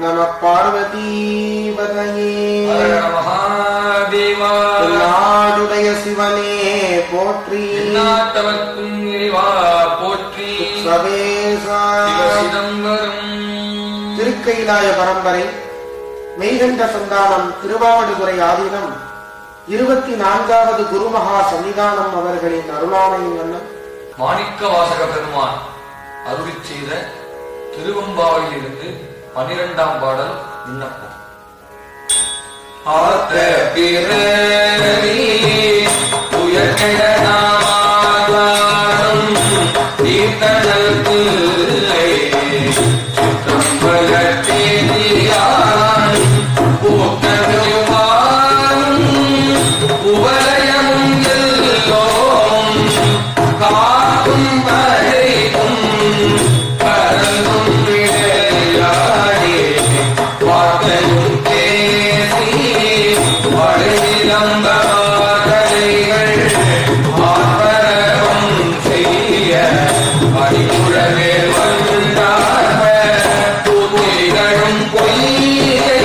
நம பார்வதீபதையே மகாதேவா. நாடுடைய சிவனே போற்றி, நாட்டவர்க்கும் இறைவா போற்றி. சிதம்பரம் திருக்கைலாய பரம்பரை மெய்கண்ட சந்தானம் திருவாவடுதுறை ஆதீனம் 24வது குரு மகா சன்னிதானம் அவர்களின் அருளாமையின் வண்ணம் மாணிக்க வாசக பெருமான் அருளிச் செய்த திருவம்பாவையிலிருந்து 12ஆம் பாடல் விண்ணப்பம். ஆத்த பிறவி உயர்கடனாம் தீர்த்தனல் பிள்ளை சித்தம்பலத்தேதியான் பூத்ததுவான் உவலயமும் எல்லோம் காக்கும் பரைக்கும் பரந்தும் விளையாடி வார்த்தையும் பேசி வழிலம்பவாதலைகள் ஆபரவம் செய்ய அடிக்குழவே வந்தார்ப தூத்திகளும் பொய்யை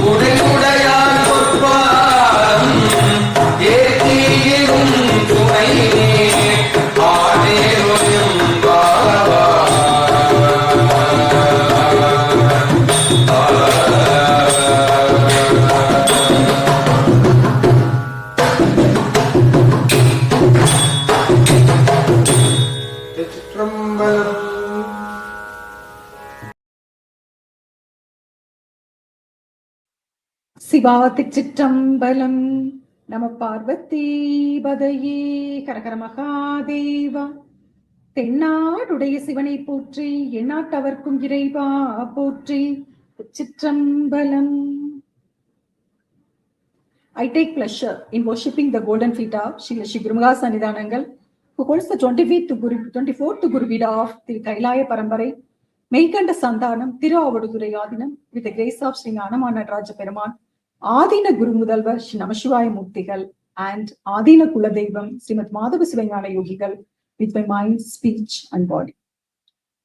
உடையுடையான் பொற்பாதம் ஏற்றியும் துணை ஆடேரும் பாவா. சிவாதிச்சிற்றம்பலம். நம பார்வதீபதையே. ஹரஹர மகாதேவா. தென்னாடுடைய சிவனை போற்றி, எந்நாட்டவர்க்கும் இறைவா போற்றி. Chitrambalam. I take pleasure in worshipping the golden feet of Sri Guru Maha Sannidhanam, who holds the 24th Guru Vida of Thirukkayilaya Parambarai, Meykanda Santhaanam, Thiruavaduthurai Aatheenam, with the grace of Sri Gnanamanaraja Peruman, Aatheena Guru Mudalvar Sri Namashivayamurthigal, and Aatheena Kuladevam Srimat Madhava Sivanyana Yogigal, with my mind, speech, and body.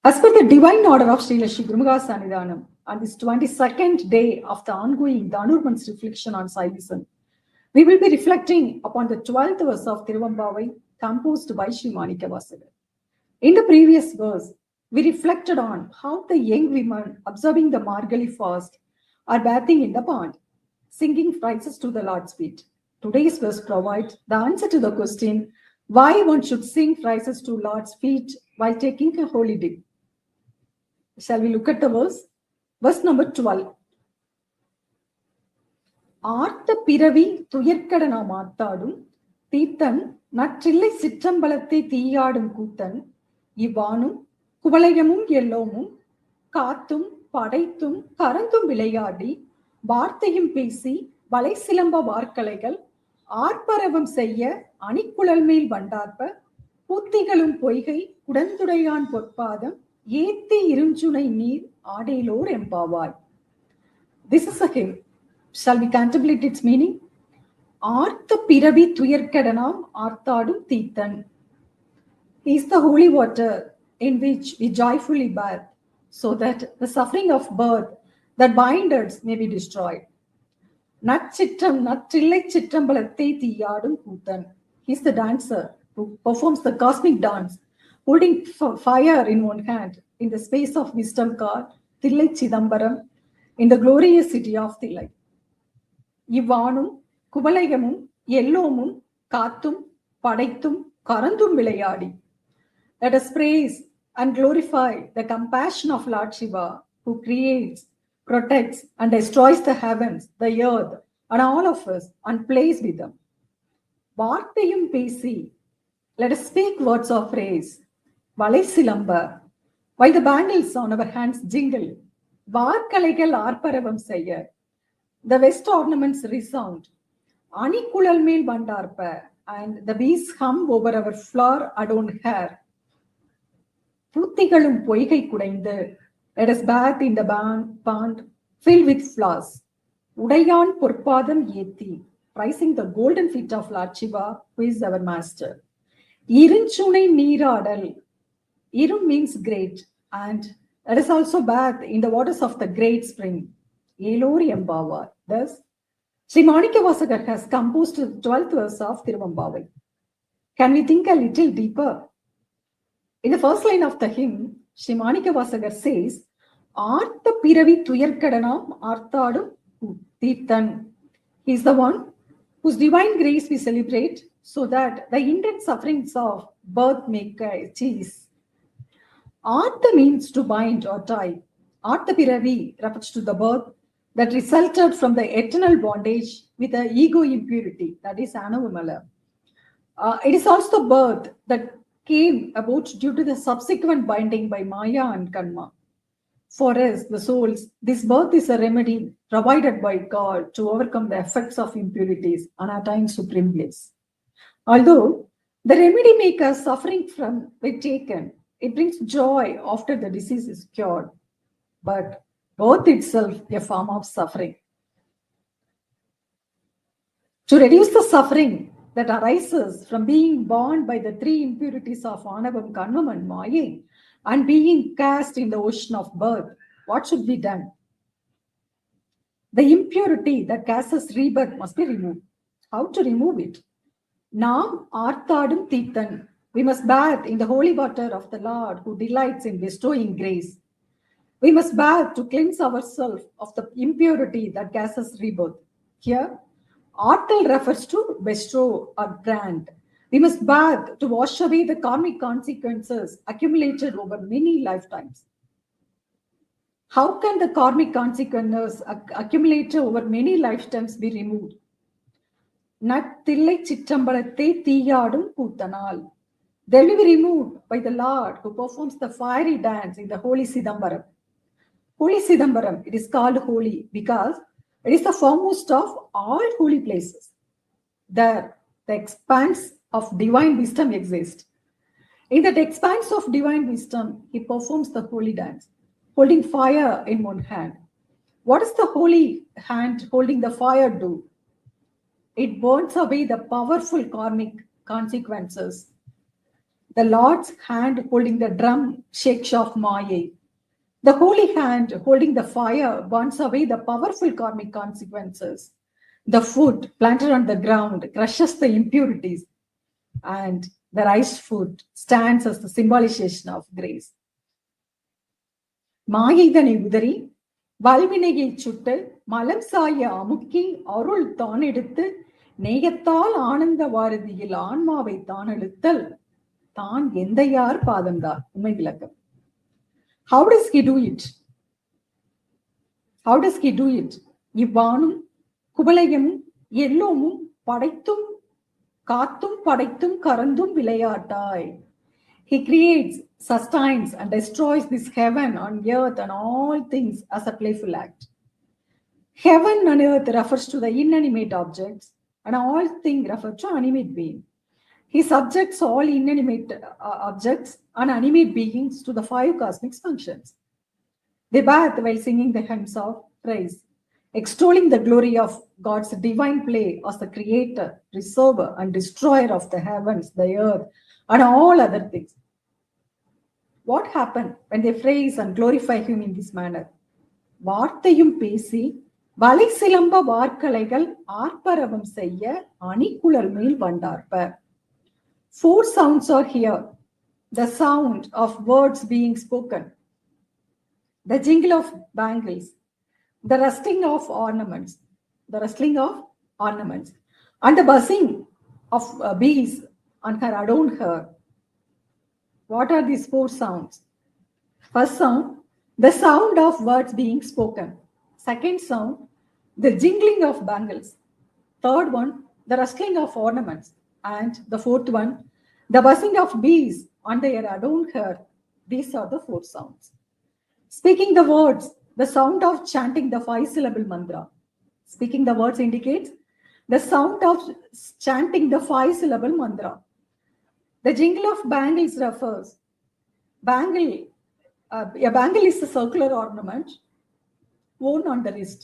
As per the divine order of Sri Guru Maha Sannidhanam, on this 22nd day of the ongoing Dhanurman's reflection on Saivism, we will be reflecting upon the 12th verse of Thiruvempavai, composed by Sri Manika Vasagar. In the previous verse, we reflected on how the young women observing the Margali fast are bathing in the pond, singing praises to the Lord's feet. Today's verse provides the answer to the question why one should sing praises to Lord's feet while taking a holy dip. Shall we look at the verse? Verse number 12. ஆர்த்த பிறவி துயர்க்கடனா மாத்தாடும் தீத்தன் நற்றில்லை சிற்றம்பலத்தை தீயாடும் கூத்தன் இவ்வானும் குவளையமும் எல்லோமும் காத்தும் படைத்தும் கறந்தும் விளையாடி வார்த்தையும் பேசி வலை சிலம்ப வார்க்கலைகள் ஆர்ப்பரவம் செய்ய அணிக்குழல் மேல் வண்டார்ப்ப பூத்திகளும் பொய்கை குடந்துடையான் பொற்பாதம் ஏத்தி இருஞ்சுனை நீர் ஆடேலோர் எம்பாவாய். This is a hymn. Shall we contemplate its meaning? ஆர்த்த பிறவி துயர்க்கடனாம் ஆர்த்தாடும் தீத்தன் is the holy water in which we joyfully bathe, so that the suffering of birth that binds us may be destroyed. நற்றில்லை சிற்றம்பலத்தை தீயாடும் Koothan. He is the dancer who performs the cosmic dance, holding fire in one hand in the space of wisdom called Thillai Chidambaram in the glorious city of Thillai. இவ்வானும் குவளையமும் எல்லோமும் காத்தும் படைத்தும் கறந்தும் விளையாடி. Let us praise and glorify the compassion of Lord Shiva, who creates, protects, and destroys the heavens, the earth, and all of us, and plays with them. வார்த்தையும் பேசி. Let us speak words of praise. வலை சிலம்ப. While the bangles on our hands jingle, வார்க்கலைகள் ஆர்ப்பரவம் செய்ய. The west ornaments resound. அணிக்குழல் மேல் வண்டார்ப்ப, and the bees hum over our flower-adorned hair. பூத்திகளும் பொய்கை குடைந்து. Let us bathe in the pond filled with flowers. உடையான் பொற்பாதம் ஏத்தி, praising the golden feet of Lord Shiva, who is our master. இருஞ்சுனை நீராடல். Irum means great, and Let us also bathe in the waters of the great spring. Thus, Sri Manikavasagar has composed the 12th verse of Thiruvempavai. Can we think a little deeper? In the first line of the hymn, Sri Manikavasagar says, Artha Piravi Tuyarkadanam Arthadum Tirthan. He is the one whose divine grace we celebrate so that the intense sufferings of birth may cease. Artha means to bind or tie. Artha Piravi refers to the birth that resulted from the eternal bondage with the ego impurity, that is Anavamala. It is also the birth that came about due to the subsequent binding by Maya and Karma. For us, the souls, this birth is a remedy provided by God to overcome the effects of impurities and attain supreme bliss. Although the remedy makers suffering from it taken, it brings joy after the disease is cured. But birth itself a form of suffering. To reduce the suffering that arises from being born by the three impurities of Anavam, Karmam and Maya and being cast in the ocean of birth, what should be done? The impurity that causes rebirth must be removed. How to remove it? Nam Arthadum Tirthan. We must bathe in the holy water of the Lord who delights in bestowing grace. We must bathe to cleanse ourselves of the impurity that causes rebirth. Here, Arthal refers to bestow or grant. We must bathe to wash away the karmic consequences accumulated over many lifetimes. How can the karmic consequences accumulated over many lifetimes be removed? Nathillai Chittambalate Thiyadum Puttanal. They will be removed by the Lord who performs the fiery dance in the holy Sidambaram. Holy Sidambaram, it is called holy because it is the foremost of all holy places. There, the expanse of divine wisdom exists. In that expanse of divine wisdom, he performs the holy dance, holding fire in one hand. What does the holy hand holding the fire do? It burns away the powerful karmic consequences. The Lord's hand holding the drum shakes off Maya. The holy hand holding the fire burns away the powerful karmic consequences. The foot planted on the ground crushes the impurities, and the rice foot stands as the symbolization of grace. மாயைதனை உதறி வல்வினையைச் சுட்டு மலம் சாய அமுக்கி அருள் தானெடுத்து நேயத்தால் ஆனந்த வாரதியில் ஆன்மாவை தானெழுத்தல் தான் எந்தையார் பாதம்தான் உண்மை விளக்கம். How does he do it? How does he do it? இவ்வானும் குவளையமும் எல்லோமும் படைத்தும் காத்தும் படைத்தும் கறந்தும் விளையாட்டாய். He creates, sustains and destroys this heaven on earth and all things as a playful act. Heaven and earth refers to the inanimate objects and all things refer to animate being. He subjects all inanimate objects and animate beings to the 5 cosmic functions. They bathe while singing the hymns of praise, extolling the glory of God's divine play as the creator, preserver, and destroyer of the heavens, the earth, and all other things. What happened when they praise and glorify him in this manner? வார்த்தையும் பேசி வலை சிலம்ப வார்க்கலைகள் ஆர்ப்பரவம் செய்ய அணிகுழல் மேல் வந்தார்ப்ப. 4 sounds are here. The sound of words being spoken, the jingle of bangles, the rustling of ornaments, and the buzzing of bees on her adorned hair. What are these 4 sounds? First sound, the sound of words being spoken. Second sound, the jingling of bangles. Third one, the rustling of ornaments. And the fourth one, the buzzing of bees on their adorned hair. These are the 4 sounds. Speaking the words, the sound of chanting the 5-syllable mantra. Speaking the words indicates the sound of chanting the 5-syllable mantra. The jingle of bangles refers. A bangle is a circular ornament worn on the wrist.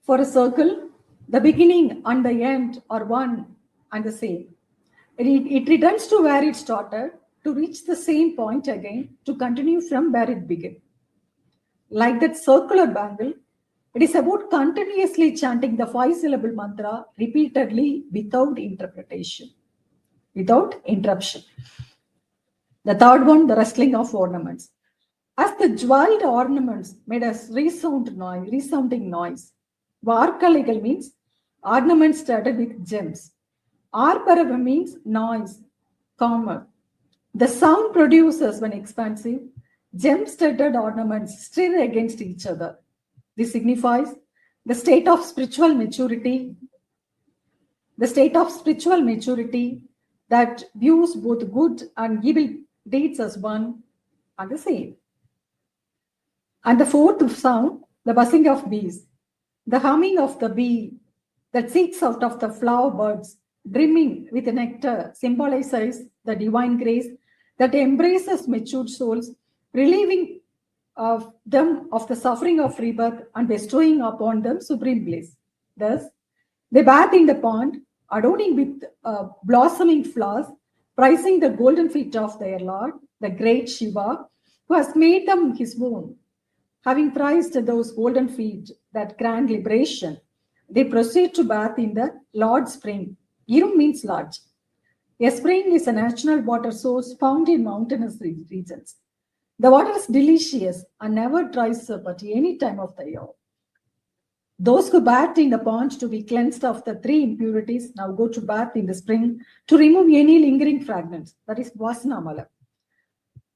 For a circle, the beginning and the end are one and the same. It returns to where it started to reach the same point again to continue from where it began. like that circular bangle, it is about continuously chanting the 5-syllable mantra repeatedly without interpretation, without interruption. The third one, the rustling of ornaments. As the jeweled ornaments made a resounding noise. Varkaligal means ornaments studded with gems. Arparava means noise, calmer. The sound produces when expansive, gem-studded ornaments stir against each other. This signifies the state of spiritual maturity, that views both good and evil deeds as one and the same. And the fourth sound, the buzzing of bees, the humming of the bee that seeks out of the flower buds, brimming with nectar, symbolizes the divine grace that embraces matured souls, relieving of them of the suffering of rebirth and bestowing upon them supreme bliss. Thus, they bathe in the pond, adorning with blossoming flowers, prizing the golden feet of their Lord, the great Shiva, who has made them his own. Having prized those golden feet, that grand liberation, they proceed to bathe in the Lord's spring. Irum means large. A spring is a natural water source found in mountainous regions. The water is delicious and never dries up at any time of the year. Those who bathed in the pond to be cleansed of the 3 impurities now go to bath in the spring to remove any lingering fragments. That is Vasanamala.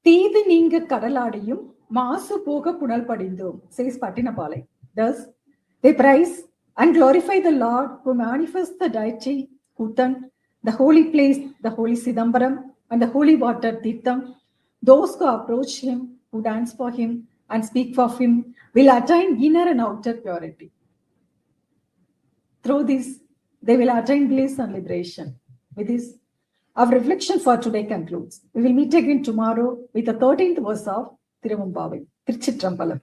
Teedu ninga kadaladiyum maasu poga punal padindum, says Pattinapalai. Thus, they praise and glorify the Lord who manifests the deity, Kutan, the holy place, the holy Sidambaram, and the holy water Tirtham. Those who approach him, who dance for him, and speak for him will attain inner and outer purity. Through this, they will attain bliss and liberation. With this, our reflection for today concludes. We will meet again tomorrow with the 13th verse of Thiruvempavai. Tiruchitrambalam.